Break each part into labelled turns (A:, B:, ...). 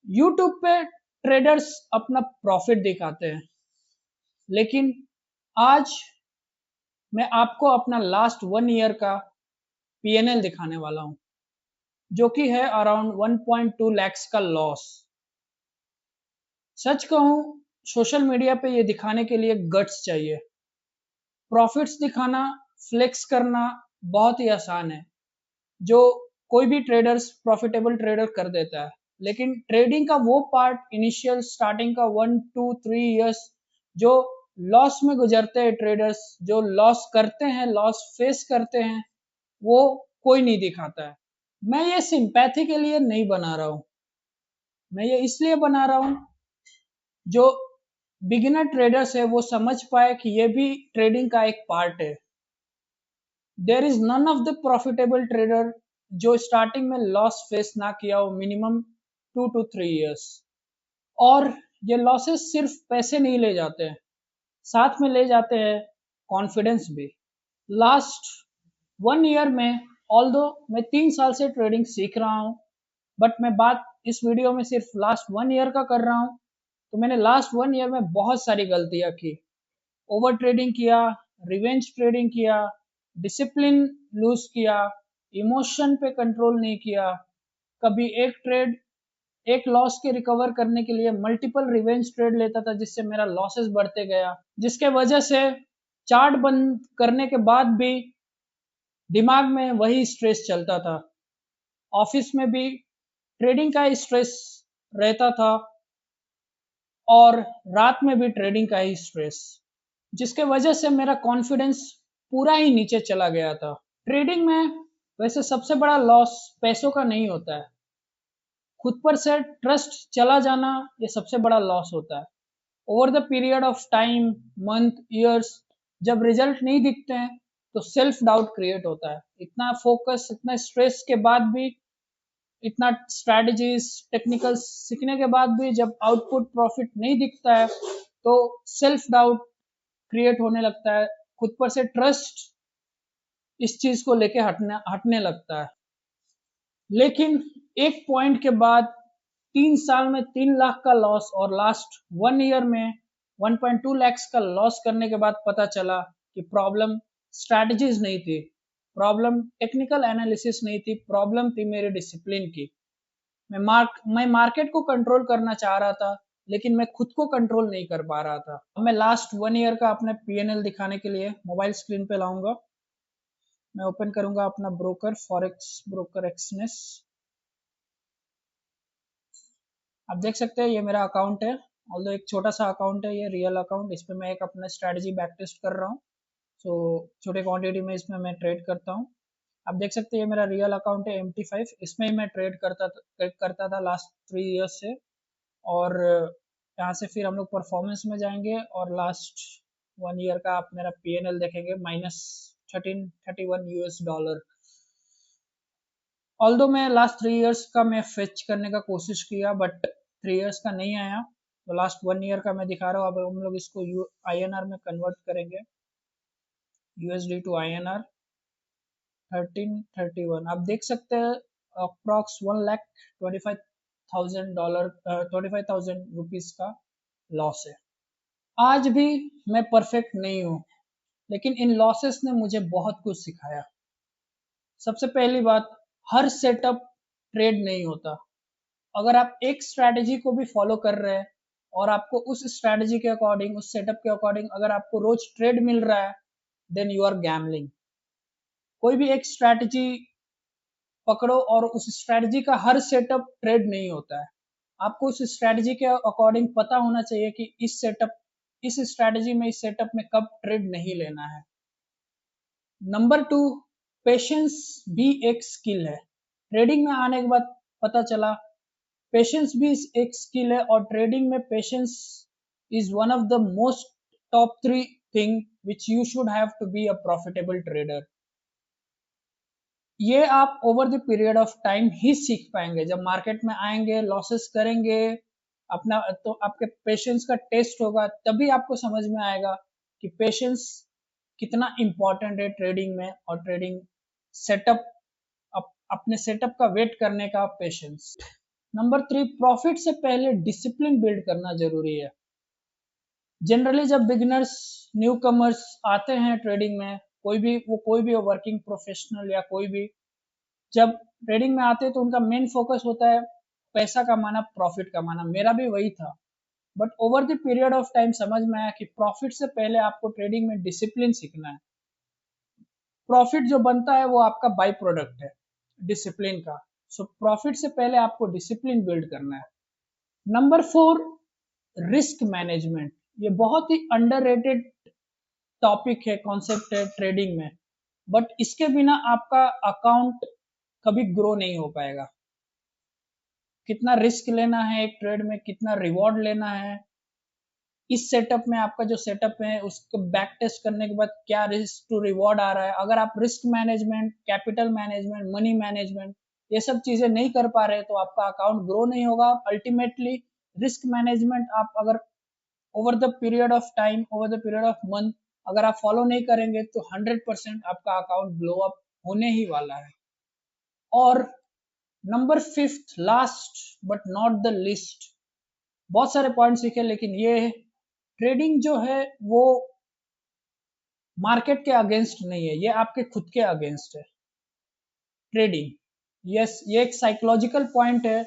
A: YouTube पे traders अपना profit दिखाते हैं, लेकिन आज मैं आपको अपना लास्ट 1 ईयर का पीएनएल दिखाने वाला हूं, जो कि है अराउंड 1.2 lakhs का लॉस। सच कहूं, सोशल मीडिया पे ये दिखाने के लिए गट्स चाहिए। प्रॉफिट्स दिखाना, फ्लेक्स करना बहुत ही आसान है, जो कोई भी ट्रेडर्स प्रॉफिटेबल ट्रेडर कर देता है। लेकिन ट्रेडिंग का वो पार्ट, इनिशियल स्टार्टिंग का 1 2 3 इयर्स जो लॉस में गुजरते हैं ट्रेडर्स, जो लॉस करते हैं, लॉस फेस करते हैं, वो कोई नहीं दिखाता है। मैं ये सिंपैथी के लिए नहीं बना रहा हूं, मैं ये इसलिए बना रहा हूं जो बिगिनर ट्रेडर्स है वो समझ पाए कि ये भी ट्रेडिंग का एक पार्ट है। There is none of the profitable trader जो स्टार्टिंग में लॉस फेस ना किया हो मिनिमम 2 to 3 इयर्स। और ये लॉसेस सिर्फ पैसे नहीं ले जाते हैं, साथ में ले जाते हैं कॉन्फिडेंस भी। लास्ट 1 ईयर में, ऑल्दो मैं 3 साल से ट्रेडिंग सीख रहा हूँ, बट मैं बात इस वीडियो में सिर्फ लास्ट 1 ईयर का कर रहा हूँ। तो मैंने लास्ट 1 ईयर में बहुत सारी गलतियां की, ओवर ट्रेडिंग किया, रिवेंज ट्रेडिंग किया, डिसिप्लिन लूज किया, इमोशन पे कंट्रोल नहीं किया। कभी एक लॉस के रिकवर करने के लिए मल्टीपल रिवेंज ट्रेड लेता था, जिससे मेरा लॉसेस बढ़ते गया, जिसके वजह से चार्ट बंद करने के बाद भी दिमाग में वही स्ट्रेस चलता था। ऑफिस में भी ट्रेडिंग का ही स्ट्रेस रहता था और रात में भी ट्रेडिंग का ही स्ट्रेस, जिसके वजह से मेरा कॉन्फिडेंस पूरा ही नीचे चला गया था। ट्रेडिंग में वैसे सबसे बड़ा लॉस पैसों का नहीं होता है, खुद पर से ट्रस्ट चला जाना ये सबसे बड़ा लॉस होता है। Over the period of time, month, years, जब रिजल्ट नहीं दिखते हैं तो सेल्फ डाउट क्रिएट होता है। इतना फोकस, इतना स्ट्रेस के बाद भी, इतना स्ट्रैटेजीज, टेक्निकल सीखने के बाद भी जब आउटपुट प्रॉफिट नहीं दिखता है तो सेल्फ डाउट क्रिएट होने लगता है, खुद पर से ट्रस्ट इस चीज को लेके हटने लगता है। लेकिन एक पॉइंट के बाद 3 साल में 3 लाख का लॉस और लास्ट 1 ईयर में 1.2 lakhs का लॉस करने के बाद पता चला कि प्रॉब्लम स्ट्रैटेजीज नहीं थी, प्रॉब्लम टेक्निकल एनालिसिस नहीं थी, प्रॉब्लम थी मेरे डिसिप्लिन की। मैं मार्केट को कंट्रोल करना चाह रहा था, लेकिन मैं खुद को कंट्रोल नहीं कर पा रहा था। अब मैं लास्ट 1 ईयर का अपने पीएनएल दिखाने के लिए मोबाइल स्क्रीन पे लाऊंगा। मैं ओपन करूंगा अपना ब्रोकर, फॉरेक्स ब्रोकर एक्सनेस। आप देख सकते हैं ये मेरा अकाउंट है, ऑल्दो एक छोटा सा अकाउंट है, ये रियल अकाउंट। इस पे मैं एक अपना स्ट्रैटेजी बैक टेस्ट कर रहा हूँ। सो छोटे क्वांटिटी में इसमें मैं ट्रेड करता हूँ। आप देख सकते हैं ये मेरा रियल अकाउंट है MT5, इसमें ही मैं ट्रेड करता था लास्ट 3 इयर्स से। और यहाँ से फिर हम लोग परफॉर्मेंस में जाएंगे और लास्ट 1 ईयर का आप मेरा पीएनएल देखेंगे, -1331 US डॉलर। ऑल्दो मैं लास्ट 3 इयर्स का मैं फेच करने का कोशिश किया, बट 3 इयर्स का नहीं आया। तो लास्ट 1 ईयर का मैं दिखा रहा हूँ। अब हम लोग इसको INR में कन्वर्ट करेंगे, USD टू INR 1331। आप देख सकते हैं अप्रॉक्स 1,25,000 डॉलर, 25,000 रुपीज का लॉस है। आज भी मैं परफेक्ट नहीं हूँ, लेकिन इन लॉसेस ने मुझे बहुत कुछ सिखाया। सबसे पहली बात, हर सेटअप ट्रेड नहीं होता। अगर आप एक स्ट्रैटेजी को भी फॉलो कर रहे हैं और आपको उस स्ट्रैटेजी के अकॉर्डिंग, उस सेटअप के अकॉर्डिंग अगर आपको रोज ट्रेड मिल रहा है, देन यू आर गैम्बलिंग। कोई भी एक स्ट्रैटेजी पकड़ो और उस स्ट्रैटेजी का हर सेटअप ट्रेड नहीं होता है। आपको उस स्ट्रैटेजी के अकॉर्डिंग पता होना चाहिए कि इस स्ट्रैटेजी में, इस सेटअप में कब ट्रेड नहीं लेना है। नंबर 2, पेशेंस भी एक स्किल है। ट्रेडिंग में आने के बाद पता चला पेशेंस भी एक स्किल है, और ट्रेडिंग में patience is one of the most top 3 thing which you should have to be a profitable trader. ये आप over the period of time ही सीख पाएंगे। जब मार्केट में आएंगे, लॉसेस करेंगे, अपना तो आपके पेशेंस का टेस्ट होगा, तभी आपको समझ में आएगा कि पेशेंस कितना इंपॉर्टेंट है ट्रेडिंग में। और ट्रेडिंग सेटअप, अपने सेटअप का वेट करने का पेशेंस। नंबर 3, प्रॉफिट से पहले डिसिप्लिन बिल्ड करना जरूरी है। जनरली जब बिगिनर्स, न्यू कमर्स आते हैं ट्रेडिंग में, कोई भी वर्किंग प्रोफेशनल या कोई भी जब ट्रेडिंग में आते हैं तो उनका मेन फोकस होता है पैसा कमाना, प्रॉफिट कमाना। मेरा भी वही था, but over the period of time समझ में आया कि प्रॉफिट से पहले आपको ट्रेडिंग में डिसिप्लिन सीखना है। प्रॉफिट जो बनता है वो आपका बाई प्रोडक्ट है डिसिप्लिन का। सो प्रॉफिट से पहले आपको डिसिप्लिन बिल्ड करना है। Number 4, risk management. ये बहुत ही अंडररेटेड टॉपिक है, कॉन्सेप्ट है ट्रेडिंग में, बट इसके बिना आपका अकाउंट कभी ग्रो नहीं हो पाएगा। कितना रिस्क लेना है एक ट्रेड में, कितना रिवॉर्ड लेना है, इस सेटअप में आपका जो सेटअप है उसको बैक टेस्ट करने के बाद क्या रिस्क टू रिवॉर्ड आ रहा है। अगर आप risk management, capital management, money management ये सब चीजें नहीं कर पा रहे तो आपका अकाउंट ग्रो नहीं होगा। अल्टीमेटली रिस्क मैनेजमेंट आप अगर over the period of time, over the period of month अगर आप फॉलो नहीं करेंगे तो 100% आपका अकाउंट ब्लो अप होने ही वाला है। और number 5, last but not the list, बहुत सारे पॉइंट सीखे लेकिन ये ट्रेडिंग जो है वो मार्केट के अगेंस्ट नहीं है, ये आपके खुद के अगेंस्ट है ट्रेडिंग। यस, ये एक साइकोलॉजिकल पॉइंट है,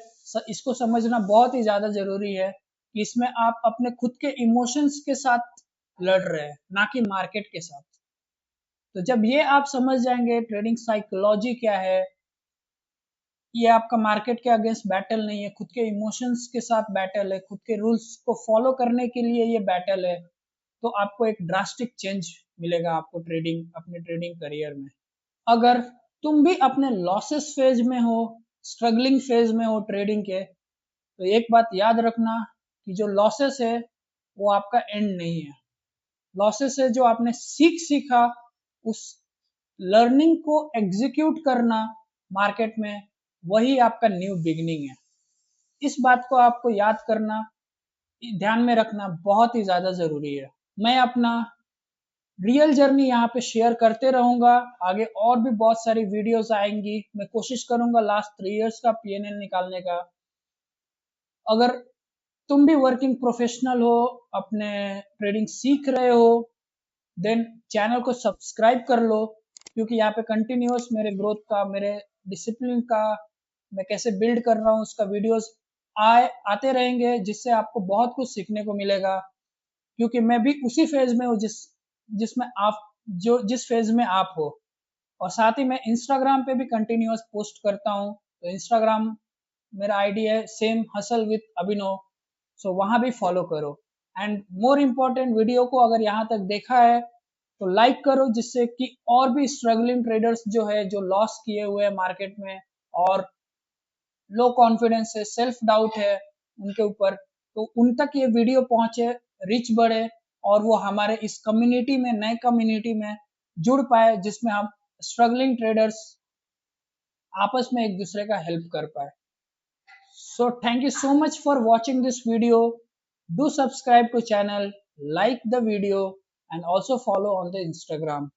A: इसको समझना बहुत ही ज्यादा जरूरी है कि इसमें आप अपने खुद के इमोशंस के साथ लड़ रहे हैं, ना कि मार्केट के साथ। तो जब ये आप समझ जाएंगे ट्रेडिंग साइकोलॉजी क्या है, ये आपका मार्केट के अगेंस्ट बैटल नहीं है, खुद के इमोशंस के साथ बैटल है, खुद के रूल्स को फॉलो करने के लिए ये बैटल है, तो आपको एक ड्रास्टिक चेंज मिलेगा आपको ट्रेडिंग, अपने ट्रेडिंग करियर में। अगर तुम भी अपने लॉसेस फेज में हो, स्ट्रगलिंग फेज में हो ट्रेडिंग के, तो एक बात याद रखना कि जो लॉसेस है वो आपका एंड नहीं है। लॉसेस है जो आपने सीखा, उस लर्निंग को एग्जीक्यूट करना मार्केट में, वही आपका न्यू बिगनिंग है। इस बात को आपको याद करना, ध्यान में रखना बहुत ही ज्यादा जरूरी है। मैं अपना रियल जर्नी यहाँ पे शेयर करते रहूंगा, आगे और भी बहुत सारी वीडियोस आएंगी। मैं कोशिश करूंगा लास्ट 3 इयर्स का पीएनएल निकालने का। अगर तुम भी वर्किंग प्रोफेशनल हो, अपने ट्रेडिंग सीख रहे हो, देन चैनल को सब्सक्राइब कर लो, क्योंकि यहाँ पे कंटिन्यूअस मेरे ग्रोथ का, मेरे डिसिप्लिन का, मैं कैसे बिल्ड कर रहा हूँ उसका वीडियोस आते रहेंगे, जिससे आपको बहुत कुछ सीखने को मिलेगा। क्योंकि मैं भी उसी फेज में हूँ जिसमें आप, जो जिस फेज में आप हो। और साथ ही मैं इंस्टाग्राम पे भी कंटिन्यूअस पोस्ट करता हूँ, तो इंस्टाग्राम मेरा आईडी है सेम हसल विथ अभिनव, सो वहां भी फॉलो करो। एंड मोर इम्पोर्टेंट, वीडियो को अगर यहाँ तक देखा है तो लाइक करो, जिससे कि और भी स्ट्रगलिंग ट्रेडर्स जो है, जो लॉस किए हुए हैं मार्केट में और लो कॉन्फिडेंस है, सेल्फ डाउट है उनके ऊपर, तो उन तक ये वीडियो पहुंचे, रिच बढ़े, और वो हमारे इस कम्युनिटी में, नए कम्युनिटी में जुड़ पाए, जिसमें हम स्ट्रगलिंग ट्रेडर्स आपस में एक दूसरे का हेल्प कर पाए। So thank you so much for watching this video. Do subscribe to channel, like the video and also follow on the Instagram.